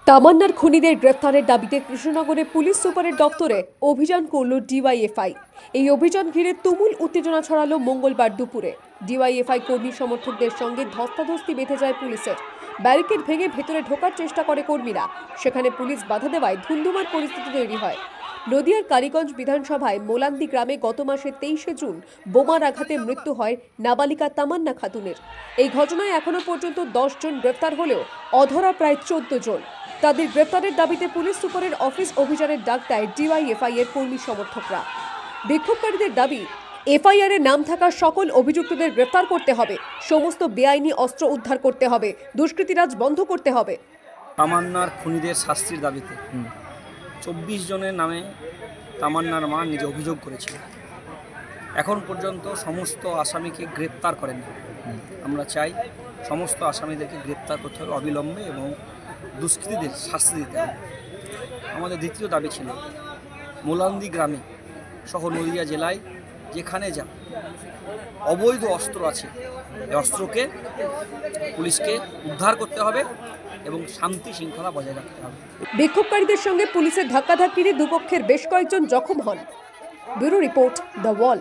তামান্নার খুনিদের গ্রেফতারের দাবিতে কৃষ্ণনগরে পুলিশ সুপারের দপ্তরে অভিযান করল ডিওয়াইএফআই। এই অভিযান ঘিরে তুমুল উত্তেজনা ছড়ালো মঙ্গলবার দুপুরে। ডিওয়াইএফআই কর্মী সমর্থকদের সঙ্গে ধস্তাধস্তি বেঁধে যায় পুলিশের। ব্যারিকেড ভেঙে ভেতরে ঢোকার চেষ্টা করে কর্মীরা, সেখানে পুলিশ বাধা দেওয়ায় ধুন্ধুমার পরিস্থিতি তৈরি হয়। নদিয়ার কালীগঞ্জ বিধানসভায় মোলান্দি গ্রামে গত মাসের 23শে জুন বোমার আঘাতে মৃত্যু হয় নাবালিকা তামান্না খাতুনের। এই ঘটনায় এখনো পর্যন্ত 10 জন গ্রেফতার হলেও অধরা প্রায় 14 জন। তাদের গ্রেফতারের দাবিতে পুলিশ সুপারের অফিস অভিযানের ডাক দেয় ডিওয়াইএফআই এর কর্মী সমর্থকরা। বিক্ষোভকারীদের দাবি, এফআইআর এর নাম থাকা সকল অভিযুক্তদের গ্রেফতার করতে হবে, সমস্ত বেআইনি অস্ত্র উদ্ধার করতে হবে, দুষ্কৃতিরাজ বন্ধ করতে হবে। তামান্নার খুনিদের শাস্তির দাবিতে 24 জনের নামে তামান্নার মা নিজে অভিযোগ করেছিল। এখন পর্যন্ত সমস্ত আসামিকে গ্রেপ্তার করেনি। আমরা চাই সমস্ত আসামিদেরকে গ্রেপ্তার করতে হবে অবিলম্বে এবং দুষ্কৃতীদের শাস্তি দিতে হবে। আমাদের দ্বিতীয় দাবি ছিল মোলান্দি গ্রামে সহ নদিয়া জেলায় যেখানে যা অবৈধ অস্ত্র আছে, এই অস্ত্রকে পুলিশকে উদ্ধার করতে হবে এবং শান্তি শৃঙ্খলা বজায় রাখতে হবে। বিক্ষোভকারীদের সঙ্গে পুলিশের ধাক্কাধাক্কিতে দুপক্ষের বেশ কয়েকজন জখম হন। Bureau report, the wall.